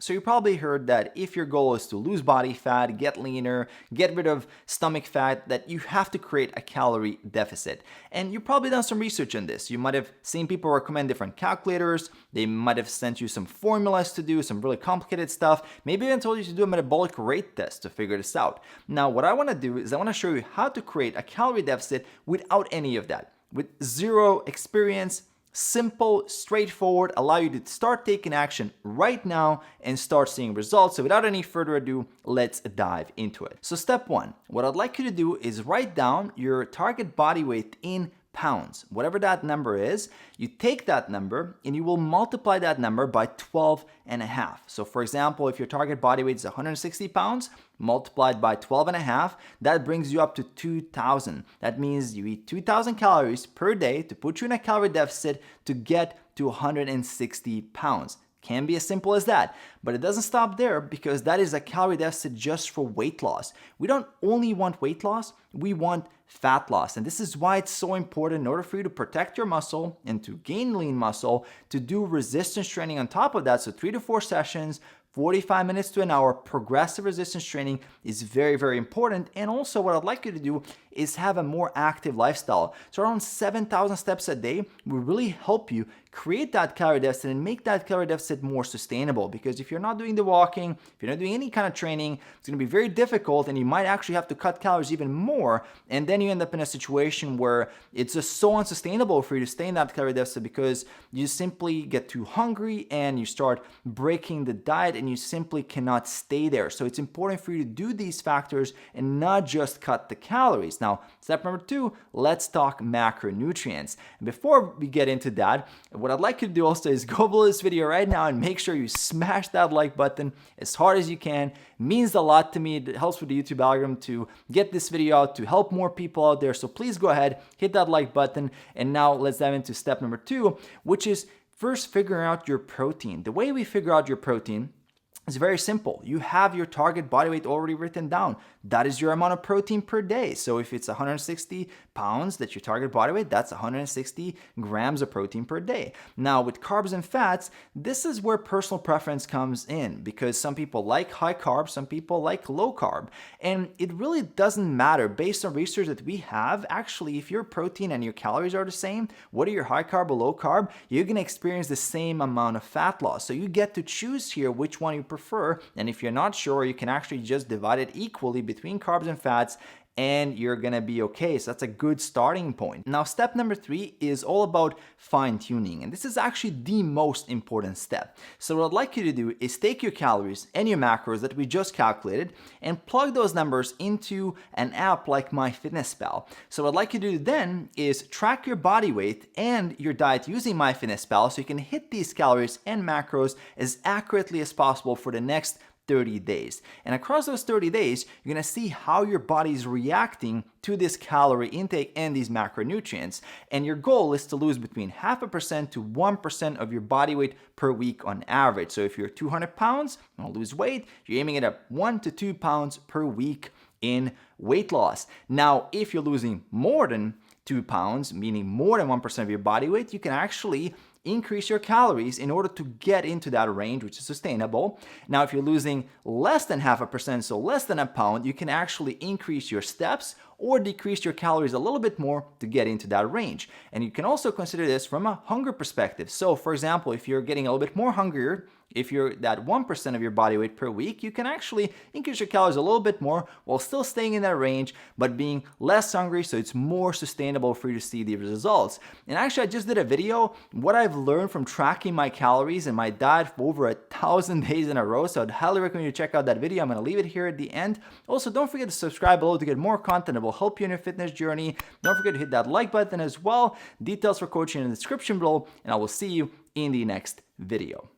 So you probably heard that if your goal is to lose body fat, get leaner, get rid of stomach fat, that you have to create a calorie deficit. And you've probably done some research on this. You might have seen people recommend different calculators. They might have sent you some formulas to do, some really complicated stuff. Maybe even told you to do a metabolic rate test to figure this out. Now, what I want to do is I want to show you how to create a calorie deficit without any of that, with zero experience. Simple, straightforward, allow you to start taking action right now and start seeing results. So without any further ado, let's dive into it. So step one, what I'd like you to do is write down your target body weight in pounds. Whatever that number is, you take that number and you will multiply that number by 12 and a half. So for example, if your target body weight is 160 pounds, multiplied by 12 and a half, that brings you up to 2,000. That means you eat 2,000 calories per day to put you in a calorie deficit to get to 160 pounds. Can be as simple as that, but it doesn't stop there because that is a calorie deficit just for weight loss. We don't only want weight loss, we want fat loss. And this is why it's so important in order for you to protect your muscle and to gain lean muscle, to do resistance training on top of that. So 3 to 4 sessions, 45 minutes to an hour, progressive resistance training is very, very important. And also what I'd like you to do is have a more active lifestyle. So around 7,000 steps a day will really help you create that calorie deficit and make that calorie deficit more sustainable. Because if you're not doing the walking, if you're not doing any kind of training, it's going to be very difficult and you might actually have to cut calories even more. And then you end up in a situation where it's just so unsustainable for you to stay in that calorie deficit because you simply get too hungry and you start breaking the diet and you simply cannot stay there. So it's important for you to do these factors and not just cut the calories. Now, step number 2, let's talk macronutrients. And before we get into that, what I'd like you to do also is go below this video right now and make sure you smash that like button as hard as you can. It means a lot to me. It helps with the YouTube algorithm to get this video out, to help more people out there. So please go ahead, hit that like button. And now let's dive into step number 2, which is first figuring out your protein. The way we figure out your protein is very simple. You have your target body weight already written down. That is your amount of protein per day. So if it's 160 pounds, that's your target body weight, that's 160 grams of protein per day. Now with carbs and fats, this is where personal preference comes in because some people like high carb, some people like low carb. And it really doesn't matter based on research that we have. Actually, if your protein and your calories are the same, whether you're high carb or low carb, you're going to experience the same amount of fat loss. So you get to choose here which one you prefer. And if you're not sure, you can actually just divide it equally between carbs and fats and you're gonna be okay. So that's a good starting point. Now, step number 3 is all about fine tuning. And this is actually the most important step. So what I'd like you to do is take your calories and your macros that we just calculated and plug those numbers into an app like MyFitnessPal. So what I'd like you to do then is track your body weight and your diet using MyFitnessPal so you can hit these calories and macros as accurately as possible for the next 30 days. And across those 30 days, you're gonna see how your body is reacting to this calorie intake and these macronutrients. And your goal is to lose between 0.5% to 1% of your body weight per week on average. So if you're 200 pounds, you wanna lose weight, you're aiming at 1 to 2 pounds per week in weight loss. Now, if you're losing more than 2 pounds, meaning more than 1% of your body weight, you can actually increase your calories in order to get into that range, which is sustainable. Now, if you're losing less than 0.5%, so less than a pound, you can actually increase your steps or decrease your calories a little bit more to get into that range. And you can also consider this from a hunger perspective. So for example, if you're getting a little bit more hungrier, if you're that 1% of your body weight per week, you can actually increase your calories a little bit more while still staying in that range, but being less hungry, so it's more sustainable for you to see the results. And actually, I just did a video, what I've learned from tracking my calories and my diet for over 1,000 days in a row, so I'd highly recommend you check out that video. I'm gonna leave it here at the end. Also, don't forget to subscribe below to get more content that will help you in your fitness journey. Don't forget to hit that like button as well. Details for coaching in the description below, and I will see you in the next video.